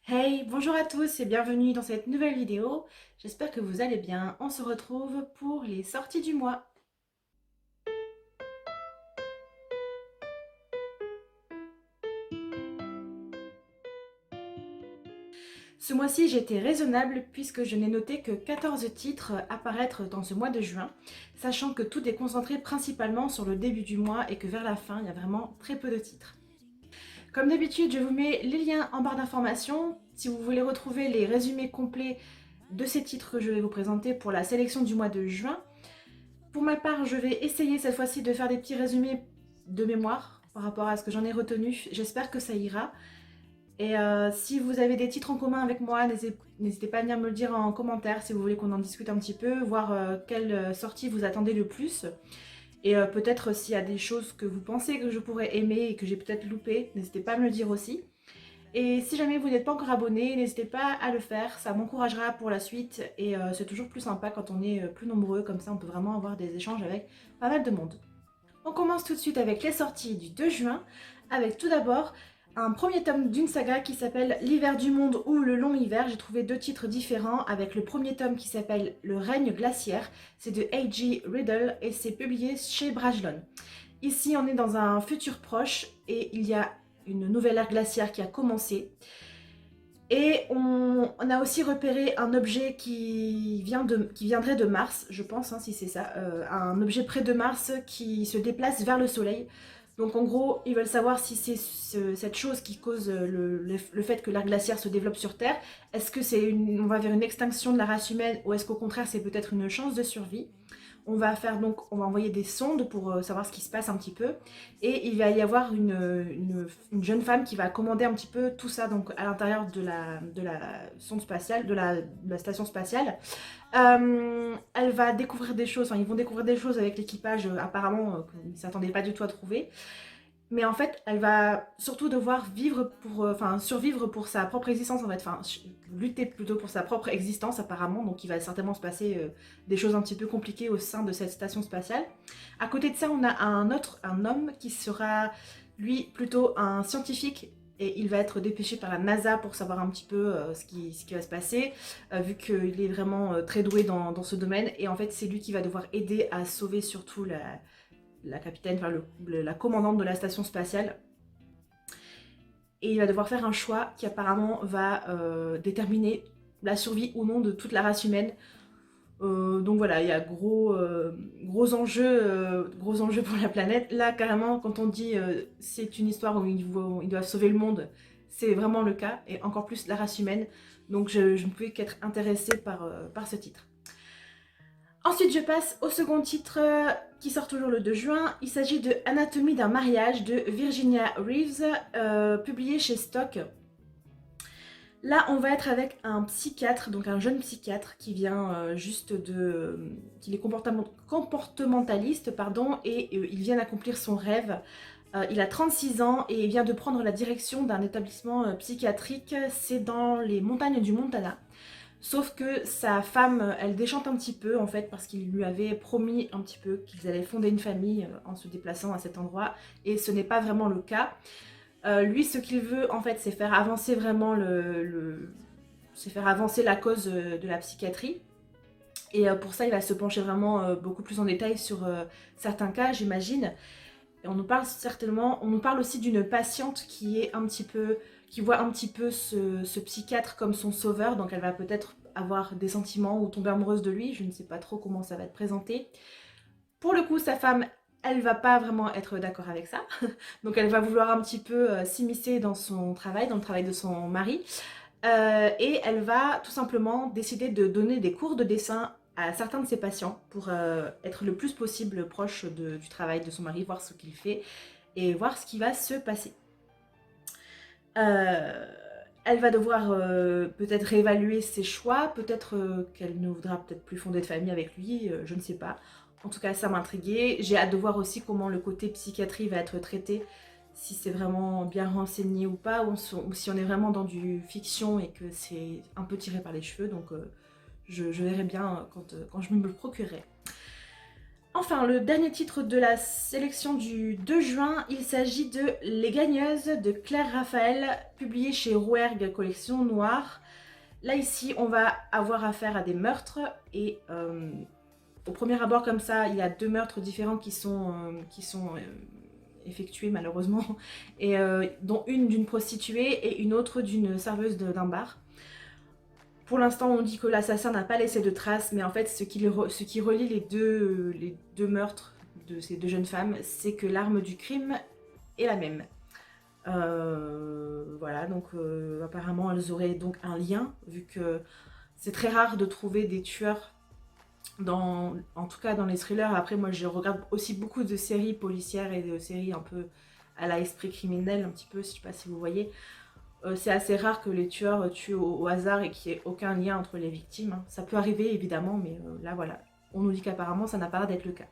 Hey, bonjour à tous et bienvenue dans cette nouvelle vidéo. J'espère que vous allez bien. On se retrouve pour les sorties du mois. Ce mois-ci, j'ai été raisonnable puisque je n'ai noté que 14 titres apparaître dans ce mois de juin, sachant que tout est concentré principalement sur le début du mois et que vers la fin, il y a vraiment très peu de titres. Comme d'habitude, je vous mets les liens en barre d'informations. Si vous voulez retrouver les résumés complets de ces titres que je vais vous présenter pour la sélection du mois de juin. Pour ma part, je vais essayer cette fois-ci de faire des petits résumés de mémoire par rapport à ce que j'en ai retenu. J'espère que ça ira. Et si vous avez des titres en commun avec moi, n'hésitez pas à venir me le dire en commentaire si vous voulez qu'on en discute un petit peu, voir quelle sortie vous attendez le plus. Et peut-être s'il y a des choses que vous pensez que je pourrais aimer et que j'ai peut-être loupé, n'hésitez pas à me le dire aussi. Et si jamais vous n'êtes pas encore abonné, n'hésitez pas à le faire, ça m'encouragera pour la suite et c'est toujours plus sympa quand on est plus nombreux, comme ça on peut vraiment avoir des échanges avec pas mal de monde. On commence tout de suite avec les sorties du 2 juin, avec tout d'abord un premier tome d'une saga qui s'appelle L'hiver du monde ou Le long hiver. J'ai trouvé deux titres différents avec le premier tome qui s'appelle Le règne glaciaire, c'est de A.G. Riddle et c'est publié chez Brajlon. Ici on est dans un futur proche et il y a une nouvelle ère glaciaire qui a commencé. Et on a aussi repéré un objet qui viendrait de Mars, je pense, hein, si c'est ça, un objet près de Mars qui se déplace vers le Soleil. Donc en gros, ils veulent savoir si c'est cette chose qui cause le fait que l'ère glaciaire se développe sur Terre. Est-ce que on va vers une extinction de la race humaine ou est-ce qu'au contraire c'est peut-être une chance de survie? On va envoyer des sondes pour savoir ce qui se passe un petit peu. Et il va y avoir une jeune femme qui va commander un petit peu tout ça donc, à l'intérieur de la sonde spatiale, de la station spatiale. Elle va découvrir des choses, enfin ils vont découvrir des choses avec l'équipage apparemment qu'ils ne s'attendaient pas du tout à trouver. Mais en fait, elle va surtout devoir vivre pour, enfin, survivre pour sa propre existence en fait, enfin, lutter plutôt pour sa propre existence apparemment. Donc, il va certainement se passer des choses un petit peu compliquées au sein de cette station spatiale. À côté de ça, on a un homme qui sera lui plutôt un scientifique et il va être dépêché par la NASA pour savoir un petit peu ce qui va se passer, vu qu'il est vraiment très doué dans ce domaine. Et en fait, c'est lui qui va devoir aider à sauver surtout la capitaine, enfin la commandante de la station spatiale. Et il va devoir faire un choix qui apparemment va déterminer la survie ou non de toute la race humaine. Donc voilà, il y a gros enjeux pour la planète. Là, carrément, quand on dit c'est une histoire où ils doivent sauver le monde, c'est vraiment le cas, et encore plus la race humaine. Donc je ne pouvais qu'être intéressée par ce titre. Ensuite, je passe au second titre qui sort toujours le 2 juin. Il s'agit de Anatomie d'un mariage de Virginia Reeves, publié chez Stock. Là, on va être avec un psychiatre, donc un jeune psychiatre qui vient qui est comportementaliste, pardon, et il vient d'accomplir son rêve. Il a 36 ans et il vient de prendre la direction d'un établissement psychiatrique. C'est dans les montagnes du Montana. Sauf que sa femme, elle déchante un petit peu en fait parce qu'il lui avait promis un petit peu qu'ils allaient fonder une famille en se déplaçant à cet endroit et ce n'est pas vraiment le cas. Lui, ce qu'il veut en fait, c'est faire avancer vraiment c'est faire avancer la cause de la psychiatrie. Et pour ça, il va se pencher vraiment beaucoup plus en détail sur certains cas, j'imagine. Et on nous parle aussi d'une patiente qui est un petit peu, qui voit un petit peu ce psychiatre comme son sauveur, donc elle va peut-être avoir des sentiments ou tomber amoureuse de lui, je ne sais pas trop comment ça va être présenté. Pour le coup, sa femme, elle va pas vraiment être d'accord avec ça, donc elle va vouloir un petit peu s'immiscer dans son travail, dans le travail de son mari, et elle va tout simplement décider de donner des cours de dessin à certains de ses patients pour être le plus possible proche du travail de son mari, voir ce qu'il fait et voir ce qui va se passer. Euh, Elle va devoir peut-être réévaluer ses choix, peut-être qu'elle ne voudra peut-être plus fonder de famille avec lui, je ne sais pas. En tout cas, ça m'intriguait. J'ai hâte de voir aussi comment le côté psychiatrie va être traité, si c'est vraiment bien renseigné ou pas, ou si on est vraiment dans du fiction et que c'est un peu tiré par les cheveux. Donc je verrai bien quand je me le procurerai. Enfin, le dernier titre de la sélection du 2 juin, il s'agit de Les Gagneuses de Claire Raphael, publié chez Rouergue, collection noire. Là, ici, on va avoir affaire à des meurtres et au premier abord, comme ça, il y a 2 meurtres différents qui sont effectués malheureusement, et dont une d'une prostituée et une autre d'une serveuse d'un bar. Pour l'instant, on dit que l'assassin n'a pas laissé de traces, mais en fait, ce qui relie les deux meurtres de ces 2 jeunes femmes, c'est que l'arme du crime est la même. Voilà, donc apparemment, elles auraient donc un lien, vu que c'est très rare de trouver des tueurs, en tout cas dans les thrillers. Après, moi, je regarde aussi beaucoup de séries policières et de séries un peu à la esprit criminel, un petit peu, je sais pas si vous voyez. C'est assez rare que les tueurs tuent au hasard et qu'il n'y ait aucun lien entre les victimes, hein. Ça peut arriver évidemment, mais là voilà, on nous dit qu'apparemment ça n'a pas l'air d'être le cas.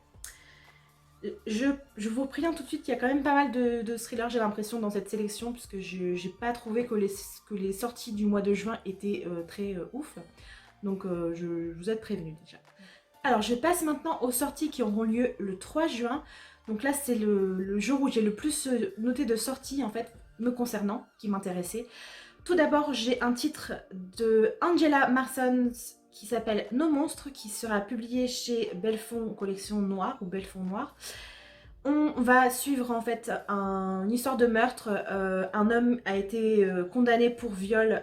Je vous préviens tout de suite, il y a quand même pas mal de thrillers, j'ai l'impression, dans cette sélection, puisque je n'ai pas trouvé que les sorties du mois de juin étaient très ouf. Donc je vous ai prévenu déjà. Alors je passe maintenant aux sorties qui auront lieu le 3 juin. Donc là c'est le jour où j'ai le plus noté de sorties en fait, me concernant, qui m'intéressait. Tout d'abord, j'ai un titre de Angela Marsons qui s'appelle Nos monstres, qui sera publié chez Belfond Collection Noire ou Belfond Noir. On va suivre en fait une histoire de meurtre. Un homme a été condamné pour viol.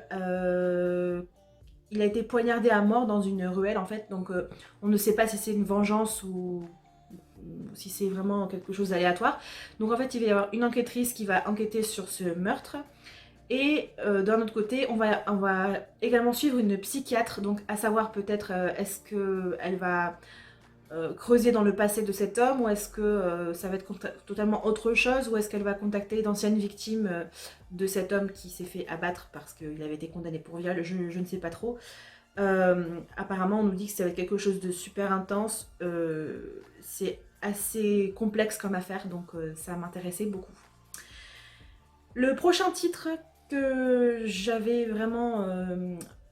Il a été poignardé à mort dans une ruelle en fait. Donc on ne sait pas si c'est une vengeance ou si c'est vraiment quelque chose d'aléatoire. Donc en fait, il va y avoir une enquêtrice qui va enquêter sur ce meurtre. Et d'un autre côté, on va également suivre une psychiatre, donc à savoir peut-être est-ce qu'elle va creuser dans le passé de cet homme, ou est-ce que ça va être totalement autre chose, ou est-ce qu'elle va contacter d'anciennes victimes de cet homme qui s'est fait abattre parce qu'il avait été condamné pour viol, je ne sais pas trop. Apparemment, on nous dit que ça va être quelque chose de super intense. C'est assez complexe comme affaire, donc ça m'intéressait beaucoup. Le prochain titre que j'avais vraiment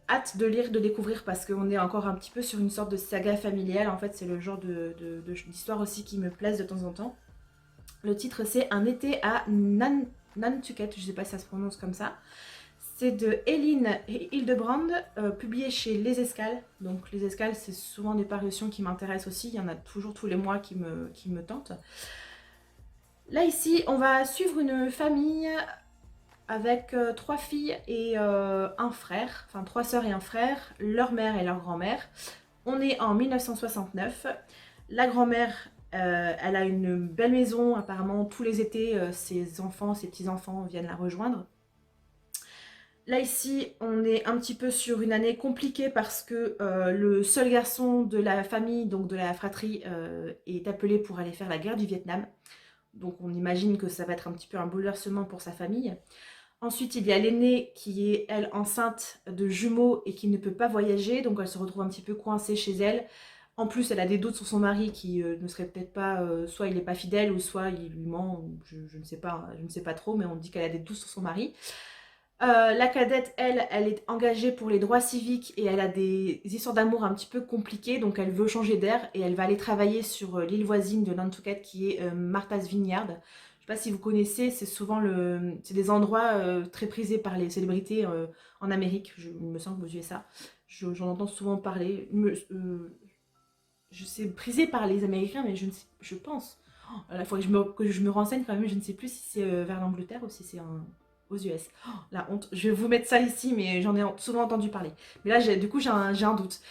hâte de lire, de découvrir, parce qu'on est encore un petit peu sur une sorte de saga familiale. En fait, c'est le genre d'histoire aussi qui me plaise de temps en temps. Le titre, c'est Un été à Nantucket, je ne sais pas si ça se prononce comme ça. C'est de Hélène Hildebrand, publié chez Les Escales. Donc Les Escales, c'est souvent des parutions qui m'intéressent aussi. Il y en a toujours tous les mois qui me tentent. Là, ici, on va suivre une famille avec 3 filles et un frère, enfin 3 sœurs et un frère, leur mère et leur grand-mère. On est en 1969. La grand-mère, elle a une belle maison, apparemment tous les étés, ses petits-enfants viennent la rejoindre. Là ici, on est un petit peu sur une année compliquée parce que le seul garçon de la famille, donc de la fratrie, est appelé pour aller faire la guerre du Vietnam. Donc on imagine que ça va être un petit peu un bouleversement pour sa famille. Ensuite, il y a l'aînée qui est, elle, enceinte de jumeaux et qui ne peut pas voyager. Donc elle se retrouve un petit peu coincée chez elle. En plus, elle a des doutes sur son mari qui ne serait peut-être pas... soit il n'est pas fidèle ou soit il lui ment. Je ne sais pas trop, mais on dit qu'elle a des doutes sur son mari. La cadette, elle est engagée pour les droits civiques et elle a des histoires d'amour un petit peu compliquées, donc elle veut changer d'air et elle va aller travailler sur l'île voisine de Nantucket qui est Martha's Vineyard. Je ne sais pas si vous connaissez, c'est souvent c'est des endroits très prisés par les célébrités en Amérique, il me semble aux USA. J'en entends souvent parler. Je sais, prisé par les Américains, mais je pense. Oh, il faudrait que je me renseigne quand même, je ne sais plus si c'est vers l'Angleterre ou si c'est aux US. Oh, la honte. Je vais vous mettre ça ici, mais j'en ai souvent entendu parler. Mais là, du coup, j'ai un doute.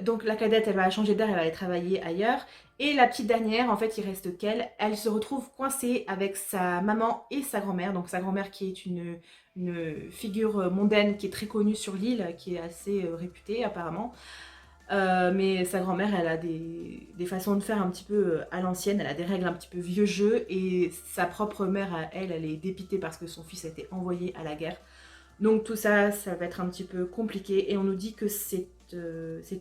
Donc la cadette, elle va changer d'air, elle va aller travailler ailleurs. Et la petite dernière, en fait, il reste qu'elle. Elle se retrouve coincée avec sa maman et sa grand-mère. Donc sa grand-mère qui est une figure mondaine qui est très connue sur l'île, qui est assez réputée apparemment. Mais sa grand-mère, elle a des façons de faire un petit peu à l'ancienne, elle a des règles un petit peu vieux jeu, et sa propre mère, elle est dépitée parce que son fils a été envoyé à la guerre. Donc tout ça, ça va être un petit peu compliqué, et on nous dit que c'est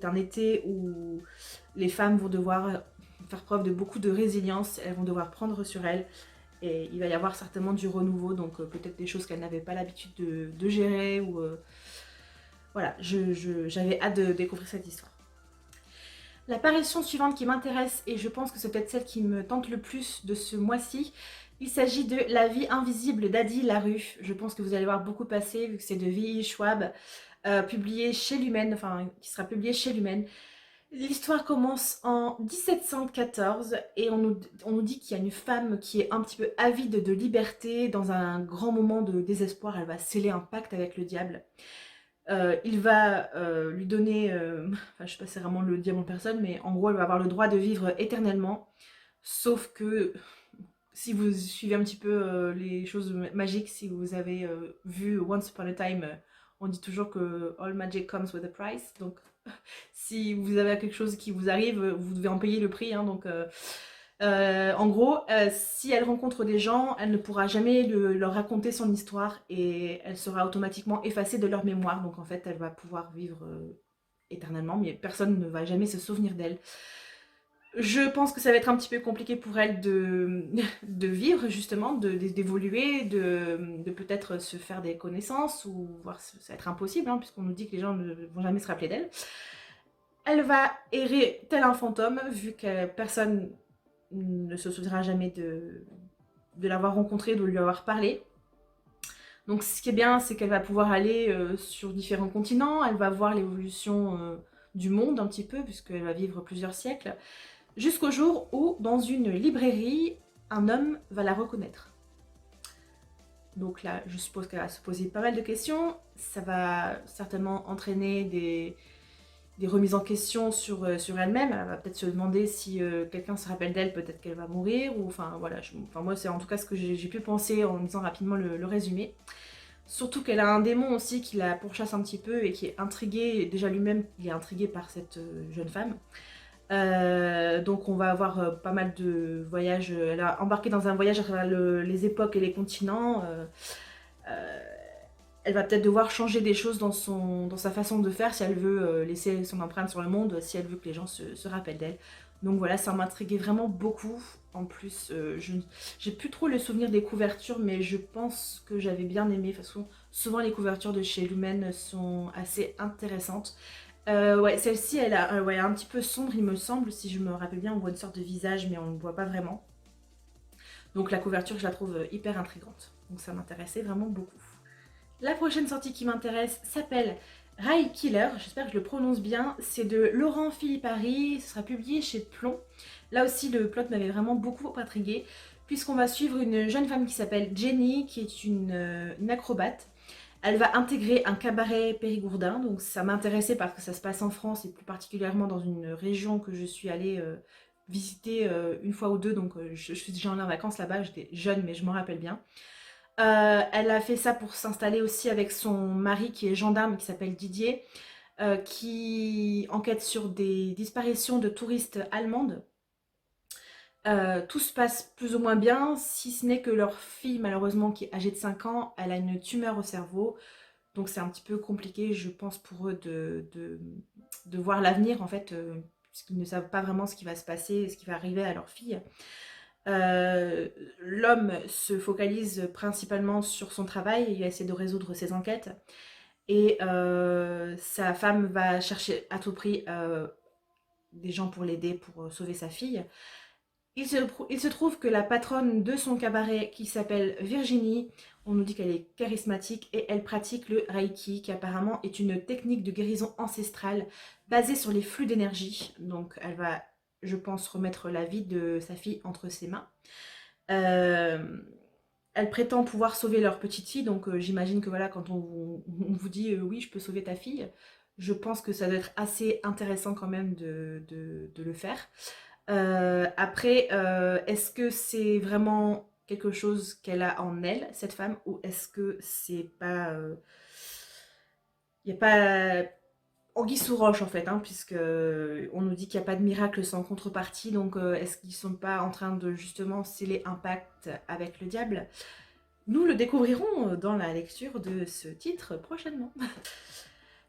un été où les femmes vont devoir faire preuve de beaucoup de résilience, elles vont devoir prendre sur elles, et il va y avoir certainement du renouveau, donc peut-être des choses qu'elles n'avaient pas l'habitude de gérer, ou voilà, j'avais hâte de découvrir cette histoire. L'apparition suivante qui m'intéresse, et je pense que c'est peut-être celle qui me tente le plus de ce mois-ci, il s'agit de La vie invisible d'Adi Larue. Je pense que vous allez voir beaucoup passer, vu que c'est de V.I. Schwab, publié chez Lumen, enfin qui sera publié chez Lumen. L'histoire commence en 1714 et on nous dit qu'il y a une femme qui est un petit peu avide de liberté. Dans un grand moment de désespoir, elle va sceller un pacte avec le diable. Il va lui donner, enfin je sais pas si c'est vraiment le diable en personne, mais en gros elle va avoir le droit de vivre éternellement. Sauf que si vous suivez un petit peu les choses magiques, si vous avez vu Once Upon a Time, on dit toujours que all magic comes with a price. Donc si vous avez quelque chose qui vous arrive, vous devez en payer le prix. Hein, donc en gros, si elle rencontre des gens, elle ne pourra jamais leur raconter son histoire et elle sera automatiquement effacée de leur mémoire. Donc en fait, elle va pouvoir vivre éternellement, mais personne ne va jamais se souvenir d'elle. Je pense que ça va être un petit peu compliqué pour elle de vivre justement, d'évoluer, de peut-être se faire des connaissances, ou voir ça va être impossible, hein, puisqu'on nous dit que les gens ne vont jamais se rappeler d'elle. Elle va errer tel un fantôme, vu que personne ne se souviendra jamais de l'avoir rencontrée, de lui avoir parlé. Donc ce qui est bien, c'est qu'elle va pouvoir aller sur différents continents, elle va voir l'évolution du monde un petit peu, puisqu'elle va vivre plusieurs siècles, jusqu'au jour où, dans une librairie, un homme va la reconnaître. Donc là, je suppose qu'elle va se poser pas mal de questions, ça va certainement entraîner des remises en question sur elle-même. Elle va peut-être se demander si quelqu'un se rappelle d'elle, peut-être qu'elle va mourir, ou enfin voilà, moi c'est en tout cas ce que j'ai pu penser en lisant rapidement le résumé. Surtout qu'elle a un démon aussi qui la pourchasse un petit peu et qui est intrigué, déjà lui-même il est intrigué par cette jeune femme. Donc on va avoir pas mal de voyages, elle a embarqué dans un voyage à travers les époques et les continents. Elle va peut-être devoir changer des choses dans sa façon de faire si elle veut laisser son empreinte sur le monde, si elle veut que les gens se rappellent d'elle. Donc voilà, ça m'intriguait vraiment beaucoup. En plus, j'ai plus trop le souvenir des couvertures, mais je pense que j'avais bien aimé. De toute façon, souvent les couvertures de chez Lumen sont assez intéressantes. Ouais, celle-ci, elle a ouais, un petit peu sombre, il me semble, si je me rappelle bien, on voit une sorte de visage, mais on ne le voit pas vraiment. Donc la couverture, je la trouve hyper intrigante. Donc ça m'intéressait vraiment beaucoup. La prochaine sortie qui m'intéresse s'appelle Rail Killer, j'espère que je le prononce bien. C'est de Laurent Philippari, ce sera publié chez Plomb. Là aussi, le plot m'avait vraiment beaucoup intriguée, puisqu'on va suivre une jeune femme qui s'appelle Jenny, qui est une acrobate. Elle va intégrer un cabaret périgourdin, donc ça m'intéressait parce que ça se passe en France et plus particulièrement dans une région que je suis allée visiter une fois ou deux, donc je suis déjà en vacances là-bas, j'étais jeune mais je m'en rappelle bien. Elle a fait ça pour s'installer aussi avec son mari qui est gendarme, qui s'appelle Didier, qui enquête sur des disparitions de touristes allemandes. Tout se passe plus ou moins bien, si ce n'est que leur fille, malheureusement, qui est âgée de 5 ans, elle a une tumeur au cerveau. Donc c'est un petit peu compliqué, je pense, pour eux de voir l'avenir, en fait, puisqu'ils ne savent pas vraiment ce qui va se passer, ce qui va arriver à leur fille. L'homme se focalise principalement sur son travail, il essaie de résoudre ses enquêtes. Et sa femme va chercher à tout prix des gens pour l'aider, pour sauver sa fille. Il se trouve que la patronne de son cabaret, qui s'appelle Virginie, on nous dit qu'elle est charismatique et elle pratique le Reiki, qui apparemment est une technique de guérison ancestrale basée sur les flux d'énergie. Donc elle va, je pense, remettre la vie de sa fille entre ses mains. Elle prétend pouvoir sauver leur petite fille, donc j'imagine que voilà, quand on vous dit oui, je peux sauver ta fille, je pense que ça doit être assez intéressant quand même de le faire. Après, est-ce que c'est vraiment quelque chose qu'elle a en elle, cette femme, ou est-ce que c'est pas... Il n'y a pas anguille sous roche en fait, hein, puisque on nous dit qu'il n'y a pas de miracle sans contrepartie, donc est-ce qu'ils ne sont pas en train de justement sceller un pacte avec le diable? Nous le découvrirons dans la lecture de ce titre prochainement.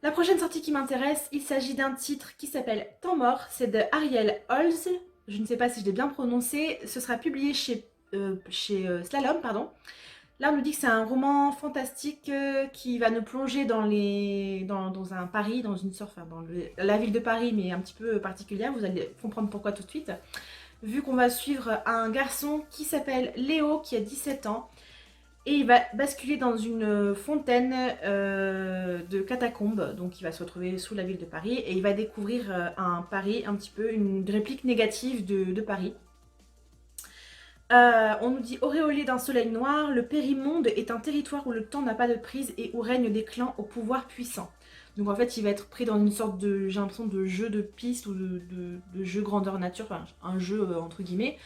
La prochaine sortie qui m'intéresse, il s'agit d'un titre qui s'appelle Temps mort, c'est de Ariel Holz, je ne sais pas si je l'ai bien prononcé, ce sera publié chez Slalom, pardon. Là, on nous dit que c'est un roman fantastique qui va nous plonger dans un Paris, dans une sorte, enfin, la ville de Paris, mais un petit peu particulière. Vous allez comprendre pourquoi tout de suite. Vu qu'on va suivre un garçon qui s'appelle Léo, qui a 17 ans, et il va basculer dans une fontaine de catacombes. Donc, il va se retrouver sous la ville de Paris et il va découvrir un Paris, un petit peu une réplique négative de Paris. On nous dit auréolé d'un soleil noir, le périmonde est un territoire où le temps n'a pas de prise et où règnent des clans au pouvoir puissant. Donc en fait, il va être pris dans une sorte de, j'ai l'impression, de jeu de piste ou de jeu grandeur nature, enfin un jeu entre guillemets.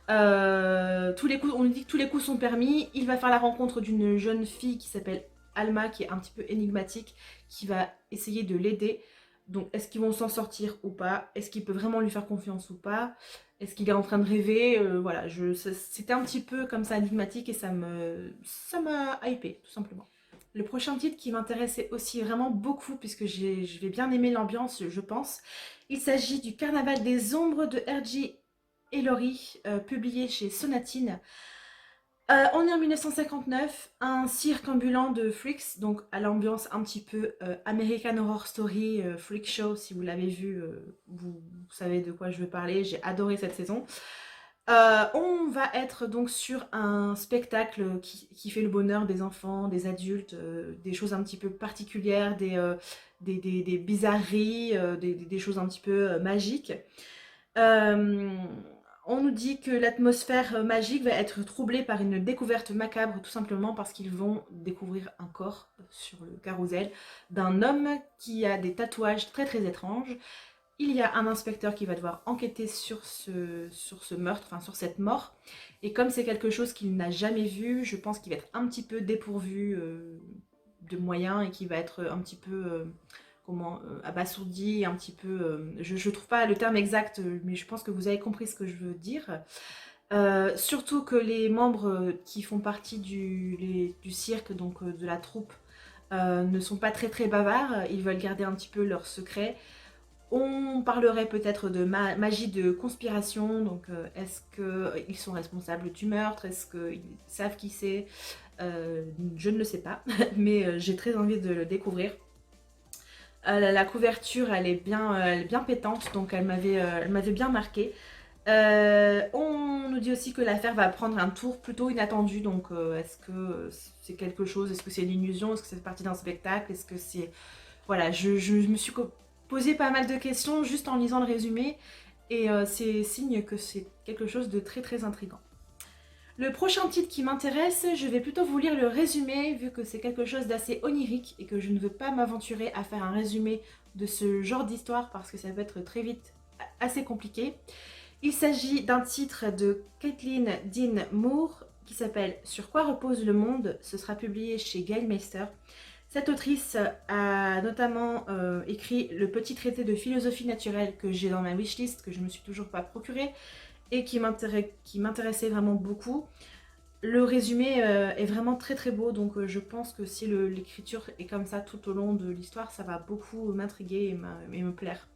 Tous les coups, on nous dit que tous les coups sont permis. Il va faire la rencontre d'une jeune fille qui s'appelle Alma, qui est un petit peu énigmatique, qui va essayer de l'aider. Donc, est-ce qu'ils vont s'en sortir ou pas? Est-ce qu'il peut vraiment lui faire confiance ou pas? Est-ce qu'il est en train de rêver? Voilà, c'était un petit peu comme ça énigmatique et ça m'a hypé, tout simplement. Le prochain titre qui m'intéressait aussi vraiment beaucoup, puisque je vais bien aimer l'ambiance, je pense. Il s'agit du Carnaval des Ombres de R.J. Ellory, publié chez Sonatine. On est en 1959, un cirque ambulant de freaks, donc à l'ambiance un petit peu American Horror Story, Freak Show, si vous l'avez vu, vous savez de quoi je veux parler, j'ai adoré cette saison. On va être donc sur un spectacle qui fait le bonheur des enfants, des adultes, des choses un petit peu particulières, des bizarreries, des choses un petit peu magiques. Euh, on nous dit que l'atmosphère magique va être troublée par une découverte macabre, tout simplement parce qu'ils vont découvrir un corps sur le carrousel d'un homme qui a des tatouages très très étranges. Il y a un inspecteur qui va devoir enquêter sur ce meurtre, enfin sur cette mort. Et comme c'est quelque chose qu'il n'a jamais vu, je pense qu'il va être un petit peu dépourvu de moyens et qu'il va être un petit peu abasourdi, un petit peu... je ne trouve pas le terme exact, mais je pense que vous avez compris ce que je veux dire. Surtout que les membres qui font partie du cirque, donc de la troupe, ne sont pas très très bavards. Ils veulent garder un petit peu leur secret. On parlerait peut-être de magie de conspiration, donc est-ce qu'ils sont responsables du meurtre? Est-ce qu'ils savent qui c'est? Je ne le sais pas, mais j'ai très envie de le découvrir. La couverture, elle est bien pétante, donc elle m'avait bien marqué. On nous dit aussi que l'affaire va prendre un tour plutôt inattendu, donc est-ce que c'est quelque chose? Est-ce que c'est une illusion? Est-ce que c'est partie d'un spectacle? Est-ce que c'est... Voilà, je me suis posé pas mal de questions juste en lisant le résumé, et c'est signe que c'est quelque chose de très très intriguant. Le prochain titre qui m'intéresse, je vais plutôt vous lire le résumé, vu que c'est quelque chose d'assez onirique et que je ne veux pas m'aventurer à faire un résumé de ce genre d'histoire parce que ça peut être très vite assez compliqué. Il s'agit d'un titre de Kathleen Dean Moore qui s'appelle Sur quoi repose le monde. Ce sera publié chez Gail Meister. Cette autrice a notamment écrit le petit traité de philosophie naturelle que j'ai dans ma wishlist, que je ne me suis toujours pas procuré, et qui m'intéressait vraiment beaucoup. Le résumé est vraiment très très beau, donc je pense que si l'écriture est comme ça tout au long de l'histoire, ça va beaucoup m'intriguer et me plaire.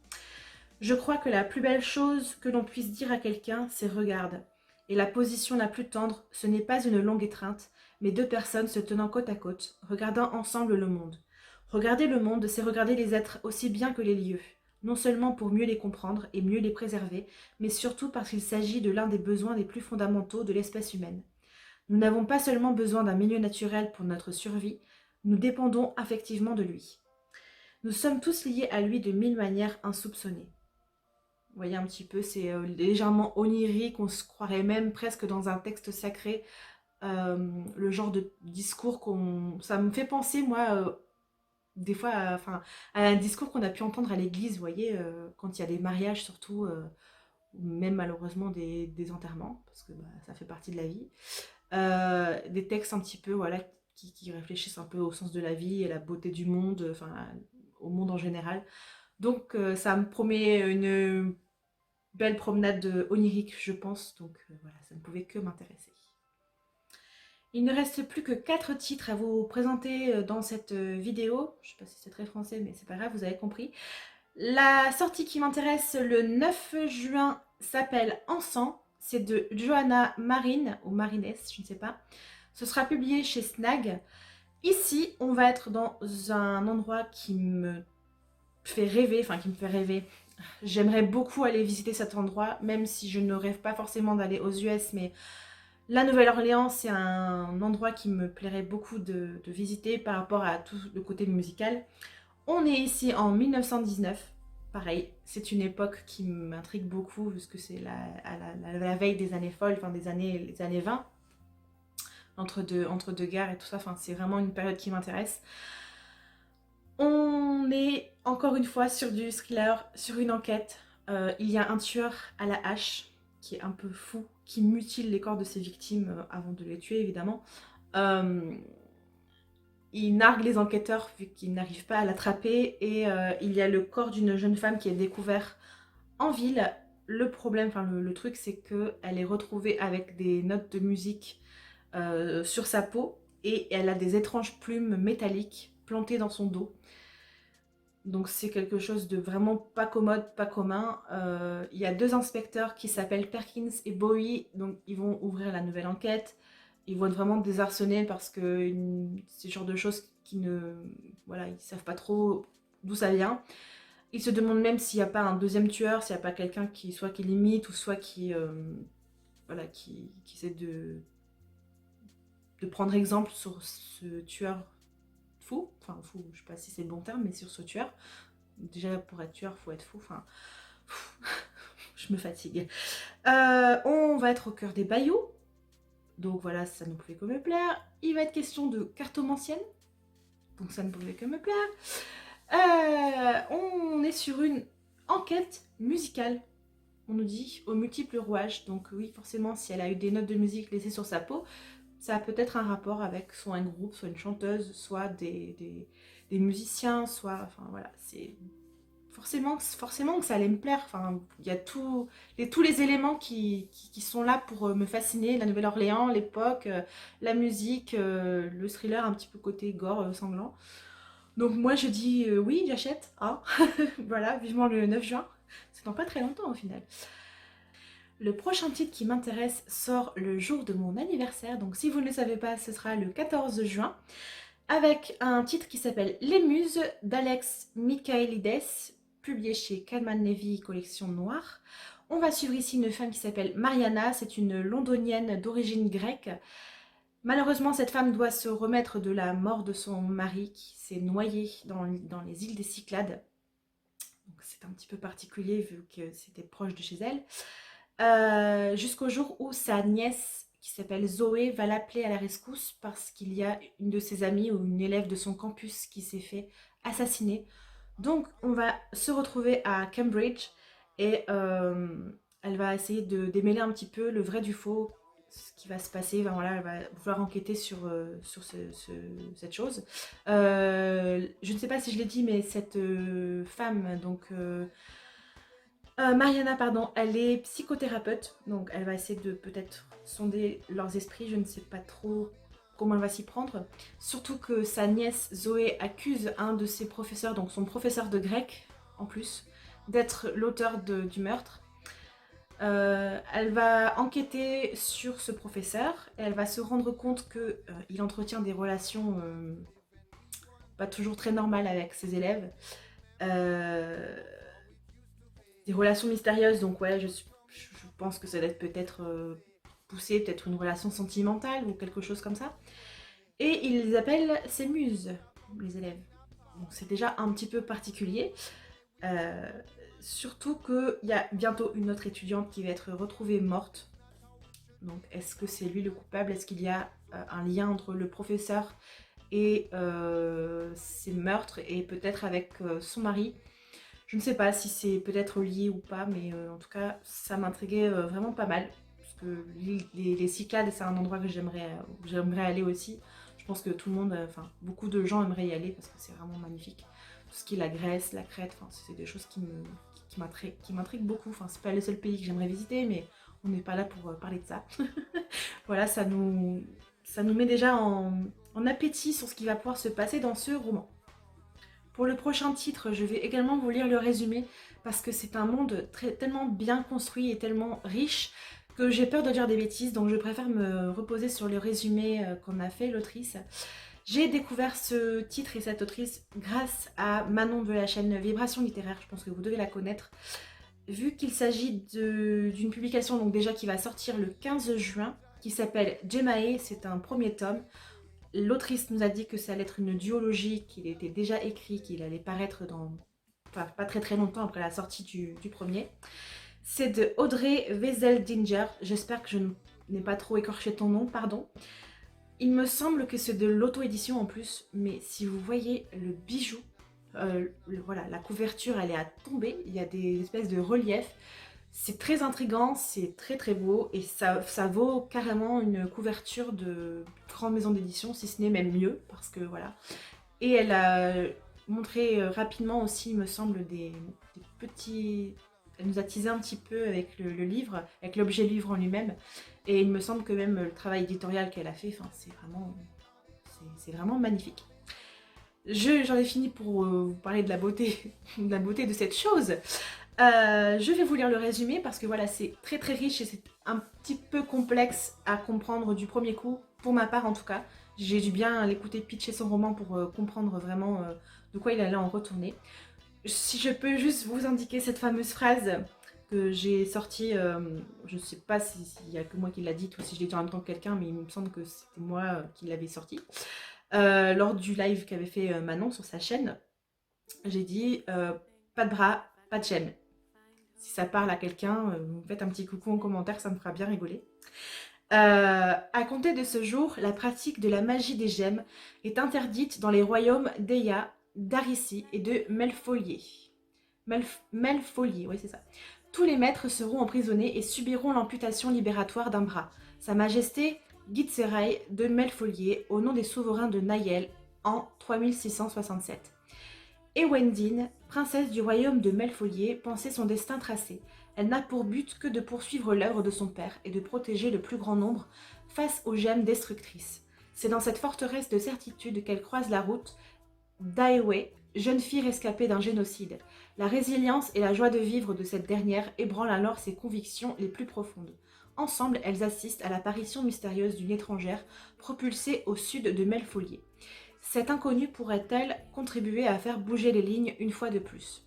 Je crois que la plus belle chose que l'on puisse dire à quelqu'un, c'est regarde. Et la position la plus tendre, ce n'est pas une longue étreinte, mais deux personnes se tenant côte à côte, regardant ensemble le monde. Regarder le monde, c'est regarder les êtres aussi bien que les lieux, non seulement pour mieux les comprendre et mieux les préserver, mais surtout parce qu'il s'agit de l'un des besoins les plus fondamentaux de l'espèce humaine. Nous n'avons pas seulement besoin d'un milieu naturel pour notre survie, nous dépendons affectivement de lui. Nous sommes tous liés à lui de mille manières insoupçonnées. Vous voyez un petit peu, c'est légèrement onirique, on se croirait même presque dans un texte sacré. Le genre de discours ça me fait penser, moi, des fois, à un discours qu'on a pu entendre à l'église, vous voyez, quand il y a des mariages surtout, ou même malheureusement des enterrements, parce que bah, ça fait partie de la vie. Des textes un petit peu, voilà, qui réfléchissent un peu au sens de la vie et la beauté du monde, enfin, au monde en général. Donc ça me promet une belle promenade onirique, je pense. Donc voilà, ça ne pouvait que m'intéresser. Il ne reste plus que 4 titres à vous présenter dans cette vidéo. Je ne sais pas si c'est très français, mais c'est pas grave, vous avez compris. La sortie qui m'intéresse le 9 juin s'appelle Encens. C'est de Johanna Marine, ou Marines, je ne sais pas. Ce sera publié chez Snag. Ici, on va être dans un endroit qui me fait rêver, enfin qui me fait rêver. J'aimerais beaucoup aller visiter cet endroit, même si je ne rêve pas forcément d'aller aux US, mais la Nouvelle-Orléans, c'est un endroit qui me plairait beaucoup de visiter par rapport à tout le côté musical. On est ici en 1919. Pareil, c'est une époque qui m'intrigue beaucoup, puisque c'est la veille des années folles, enfin les années 20, entre deux guerres et tout ça. Enfin, c'est vraiment une période qui m'intéresse. On est encore une fois sur du thriller, sur une enquête. Il y a un tueur à la hache qui est un peu fou, qui mutile les corps de ses victimes avant de les tuer évidemment. Il nargue les enquêteurs vu qu'ils n'arrivent pas à l'attraper et il y a le corps d'une jeune femme qui est découvert en ville. Le problème, enfin le truc, c'est qu'elle est retrouvée avec des notes de musique sur sa peau et elle a des étranges plumes métalliques plantées dans son dos. Donc c'est quelque chose de vraiment pas commode, pas commun. Il y a 2 inspecteurs qui s'appellent Perkins et Bowie, donc ils vont ouvrir la nouvelle enquête. Ils vont être vraiment désarçonnés parce que c'est le genre de choses qui ne... Voilà, ils savent pas trop d'où ça vient. Ils se demandent même s'il n'y a pas un deuxième tueur, s'il n'y a pas quelqu'un qui soit qui limite ou soit qui... voilà, qui essaie de prendre exemple sur ce tueur fou. Enfin fou, je sais pas si c'est le bon terme, mais sur ce tueur. Déjà pour être tueur, faut être fou. Enfin, je me fatigue. On va être au cœur des bayous. Donc voilà, ça ne pouvait que me plaire. Il va être question de cartomancienne. Donc ça ne pouvait que me plaire. On est sur une enquête musicale. On nous dit aux multiples rouages. Donc oui, forcément, si elle a eu des notes de musique laissées sur sa peau, ça a peut-être un rapport avec soit un groupe, soit une chanteuse, soit des musiciens, soit... Enfin voilà, c'est... Forcément que ça allait me plaire. Enfin, il y a tous les éléments qui sont là pour me fasciner. La Nouvelle-Orléans, l'époque, la musique, le thriller, un petit peu côté gore, sanglant. Donc moi je dis oui, j'achète. Hein. Voilà, vivement le 9 juin. C'est dans pas très longtemps au final. Le prochain titre qui m'intéresse sort le jour de mon anniversaire. Donc si vous ne le savez pas, ce sera le 14 juin. Avec un titre qui s'appelle Les Muses d'Alex Michaelides, publié chez Calman Levy, collection noire. On va suivre ici une femme qui s'appelle Mariana, c'est une londonienne d'origine grecque. Malheureusement, cette femme doit se remettre de la mort de son mari qui s'est noyé dans les îles des Cyclades. Donc c'est un petit peu particulier vu que c'était proche de chez elle. Jusqu'au jour où sa nièce, qui s'appelle Zoé, va l'appeler à la rescousse parce qu'il y a une de ses amies ou une élève de son campus qui s'est fait assassiner. Donc on va se retrouver à Cambridge et elle va essayer de démêler un petit peu le vrai du faux, ce qui va se passer. Enfin, voilà, elle va vouloir enquêter sur cette chose. Je ne sais pas si je l'ai dit, mais cette femme, donc Mariana, pardon, elle est psychothérapeute, donc elle va essayer de peut-être sonder leurs esprits, je ne sais pas trop comment elle va s'y prendre. Surtout que sa nièce Zoé accuse un de ses professeurs, donc son professeur de grec en plus, d'être l'auteur du meurtre. Elle va enquêter sur ce professeur et elle va se rendre compte qu'il entretient des relations pas toujours très normales avec ses élèves. Des relations mystérieuses, donc ouais, je pense que ça doit être peut-être poussé, peut-être une relation sentimentale ou quelque chose comme ça. Et ils les appellent ses muses, les élèves. Donc c'est déjà un petit peu particulier. Surtout qu'il y a bientôt une autre étudiante qui va être retrouvée morte. Donc est-ce que c'est lui le coupable? Est-ce qu'il y a un lien entre le professeur et ses meurtres et peut-être avec son mari? Je ne sais pas si c'est peut-être lié ou pas, mais en tout cas, ça m'intriguait vraiment pas mal. Parce que les Cyclades, c'est un endroit que j'aimerais aller aussi. Je pense que tout le monde, enfin, beaucoup de gens aimeraient y aller parce que c'est vraiment magnifique. Tout ce qui est la Grèce, la Crète, enfin, c'est des choses qui m'intriguent beaucoup. Enfin, c'est pas le seul pays que j'aimerais visiter, mais on n'est pas là pour parler de ça. Voilà, ça nous met déjà en appétit sur ce qui va pouvoir se passer dans ce roman. Pour le prochain titre, je vais également vous lire le résumé parce que c'est un monde tellement bien construit et tellement riche que j'ai peur de dire des bêtises, donc je préfère me reposer sur le résumé qu'on a fait, l'autrice. J'ai découvert ce titre et cette autrice grâce à Manon de la chaîne Vibration Littéraire, je pense que vous devez la connaître. Vu qu'il s'agit d'une publication donc déjà qui va sortir le 15 juin, qui s'appelle Jemae, c'est un premier tome. L'autrice nous a dit que ça allait être une duologie, qu'il était déjà écrit, qu'il allait paraître dans pas très longtemps après la sortie du premier. C'est de Audrey Wieseldinger, j'espère que je n'ai pas trop écorché ton nom, pardon. Il me semble que c'est de l'auto-édition en plus, mais si vous voyez le bijou, voilà, la couverture elle est à tomber, il y a des espèces de reliefs. C'est très intriguant, c'est très beau et ça vaut carrément une couverture de grande maison d'édition, si ce n'est même mieux, parce que voilà. Et elle a montré rapidement aussi, il me semble, des petits... Elle nous a teasé un petit peu avec le livre, avec l'objet livre en lui-même. Et il me semble que même le travail éditorial qu'elle a fait, c'est vraiment magnifique. J'en ai fini pour vous parler de la beauté, de la beauté de cette chose. Je vais vous lire le résumé parce que voilà, c'est très riche et c'est un petit peu complexe à comprendre du premier coup, pour ma part en tout cas. J'ai dû bien l'écouter pitcher son roman pour comprendre vraiment de quoi il allait en retourner. Si je peux juste vous indiquer cette fameuse phrase que j'ai sortie, je ne sais pas s'il y a que moi qui l'a dite ou si je l'ai dit en même temps que quelqu'un, mais il me semble que c'était moi qui l'avais sortie. Lors du live qu'avait fait Manon sur sa chaîne, j'ai dit pas de bras, pas de chaîne. Si ça parle à quelqu'un, vous faites un petit coucou en commentaire, ça me fera bien rigoler. À compter de ce jour, la pratique de la magie des gemmes est interdite dans les royaumes d'Eya, d'Arissi et de Melfolier. Melfolier, oui c'est ça. Tous les maîtres seront emprisonnés et subiront l'amputation libératoire d'un bras. Sa Majesté Gitzerai de Melfolier, au nom des souverains de Nayel, en 3667. Ewendine, princesse du royaume de Melfolier, pensait son destin tracé. Elle n'a pour but que de poursuivre l'œuvre de son père et de protéger le plus grand nombre face aux gemmes destructrices. C'est dans cette forteresse de certitude qu'elle croise la route d'Aewe, jeune fille rescapée d'un génocide. La résilience et la joie de vivre de cette dernière ébranlent alors ses convictions les plus profondes. Ensemble, elles assistent à l'apparition mystérieuse d'une étrangère propulsée au sud de Melfolier. Cette inconnue pourrait-elle contribuer à faire bouger les lignes une fois de plus?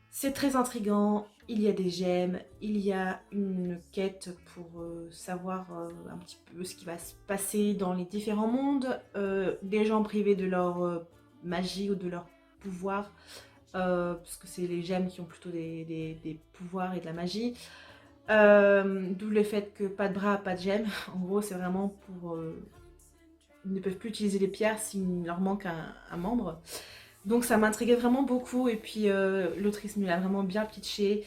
C'est très intriguant, il y a des gemmes, il y a une quête pour savoir un petit peu ce qui va se passer dans les différents mondes, des gens privés de leur magie ou de leur pouvoir, parce que c'est les gemmes qui ont plutôt des pouvoirs et de la magie. D'où le fait que pas de bras, pas de gemmes. En gros, c'est vraiment pour... ils ne peuvent plus utiliser les pierres s'il leur manque un membre. Donc ça m'intriguait vraiment beaucoup et puis l'autrice me l'a vraiment bien pitché.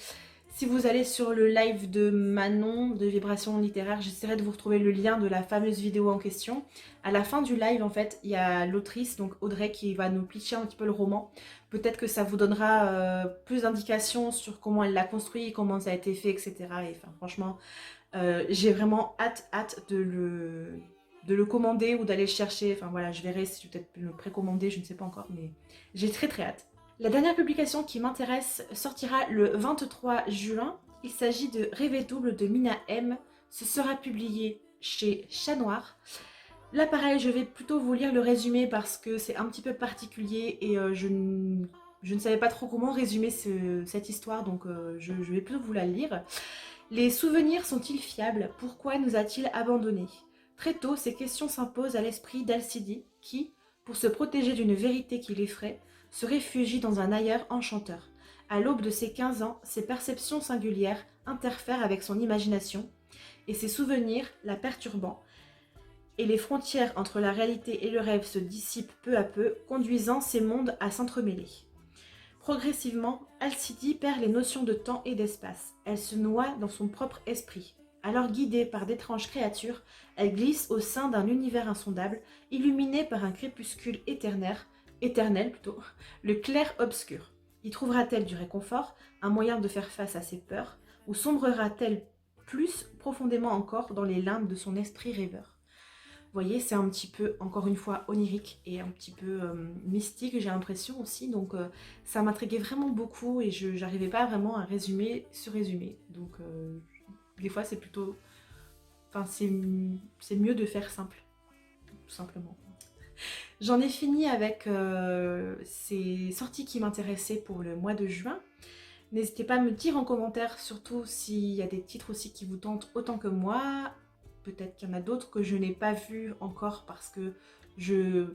Si vous allez sur le live de Manon de Vibration Littéraire, j'essaierai de vous retrouver le lien de la fameuse vidéo en question. À la fin du live, en fait, il y a l'autrice, donc Audrey, qui va nous pitcher un petit peu le roman. Peut-être que ça vous donnera plus d'indications sur comment elle l'a construit, comment ça a été fait, etc. Et enfin, franchement, j'ai vraiment hâte de le commander ou d'aller le chercher. Enfin voilà, je verrai si je vais peut-être le précommander, je ne sais pas encore, mais j'ai très hâte. La dernière publication qui m'intéresse sortira le 23 juin. Il s'agit de Rêver double de Mina M. Ce sera publié chez Chat Noir. Là pareil, je vais plutôt vous lire le résumé parce que c'est un petit peu particulier et je ne savais pas trop comment résumer cette histoire, donc je vais plutôt vous la lire. Les souvenirs sont-ils fiables? Pourquoi nous a-t-il abandonnés? Très tôt, ces questions s'imposent à l'esprit d'Alcide qui, pour se protéger d'une vérité qui l'effraie, se réfugie dans un ailleurs enchanteur. À l'aube de ses 15 ans, ses perceptions singulières interfèrent avec son imagination et ses souvenirs la perturbant, et les frontières entre la réalité et le rêve se dissipent peu à peu, conduisant ces mondes à s'entremêler. Progressivement, Alcide perd les notions de temps et d'espace. Elle se noie dans son propre esprit. Alors guidée par d'étranges créatures, elle glisse au sein d'un univers insondable, illuminé par un crépuscule éternel plutôt, le clair-obscur. Y trouvera-t-elle du réconfort, un moyen de faire face à ses peurs, ou sombrera-t-elle plus profondément encore dans les limbes de son esprit rêveur? Vous voyez, c'est un petit peu, encore une fois, onirique et un petit peu mystique, j'ai l'impression aussi. Donc ça m'intriguait vraiment beaucoup et je n'arrivais pas vraiment à résumer ce résumé. Donc des fois c'est plutôt... Enfin, c'est mieux de faire simple, tout simplement. J'en ai fini avec ces sorties qui m'intéressaient pour le mois de juin. N'hésitez pas à me dire en commentaire, surtout s'il y a des titres aussi qui vous tentent autant que moi. Peut-être qu'il y en a d'autres que je n'ai pas vus encore parce que je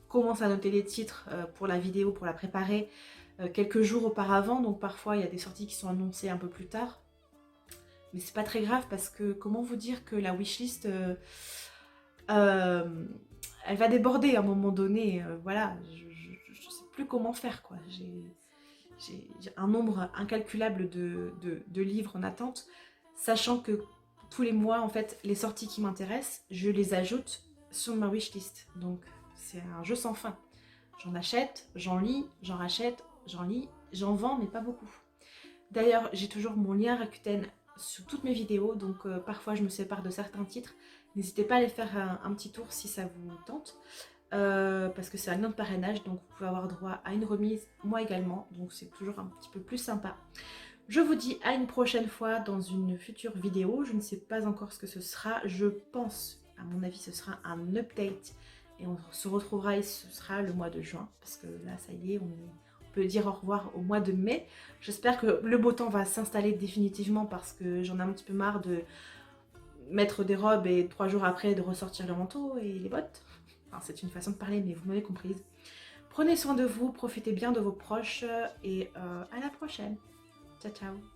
commence à noter les titres pour la vidéo, pour la préparer quelques jours auparavant. Donc parfois il y a des sorties qui sont annoncées un peu plus tard. Mais c'est pas très grave parce que comment vous dire que la wishlist, elle va déborder à un moment donné. Voilà, je sais plus comment faire quoi. J'ai un nombre incalculable de livres en attente, sachant que tous les mois, en fait, les sorties qui m'intéressent, je les ajoute sur ma wishlist. Donc, c'est un jeu sans fin. J'en achète, j'en lis, j'en rachète, j'en lis, j'en vends, mais pas beaucoup. D'ailleurs, j'ai toujours mon lien Rakuten sur toutes mes vidéos, donc parfois je me sépare de certains titres. N'hésitez pas à aller faire un petit tour si ça vous tente. Parce que c'est un lien de parrainage, donc vous pouvez avoir droit à une remise, moi également, donc c'est toujours un petit peu plus sympa. Je vous dis à une prochaine fois dans une future vidéo, je ne sais pas encore ce que ce sera, je pense, à mon avis ce sera un update, et on se retrouvera et ce sera le mois de juin, parce que là ça y est, on peut dire au revoir au mois de mai. J'espère que le beau temps va s'installer définitivement, parce que j'en ai un petit peu marre de mettre des robes et 3 jours après de ressortir le manteau et les bottes. Enfin, c'est une façon de parler, mais vous m'avez comprise. Prenez soin de vous, profitez bien de vos proches et à la prochaine. Ciao, ciao.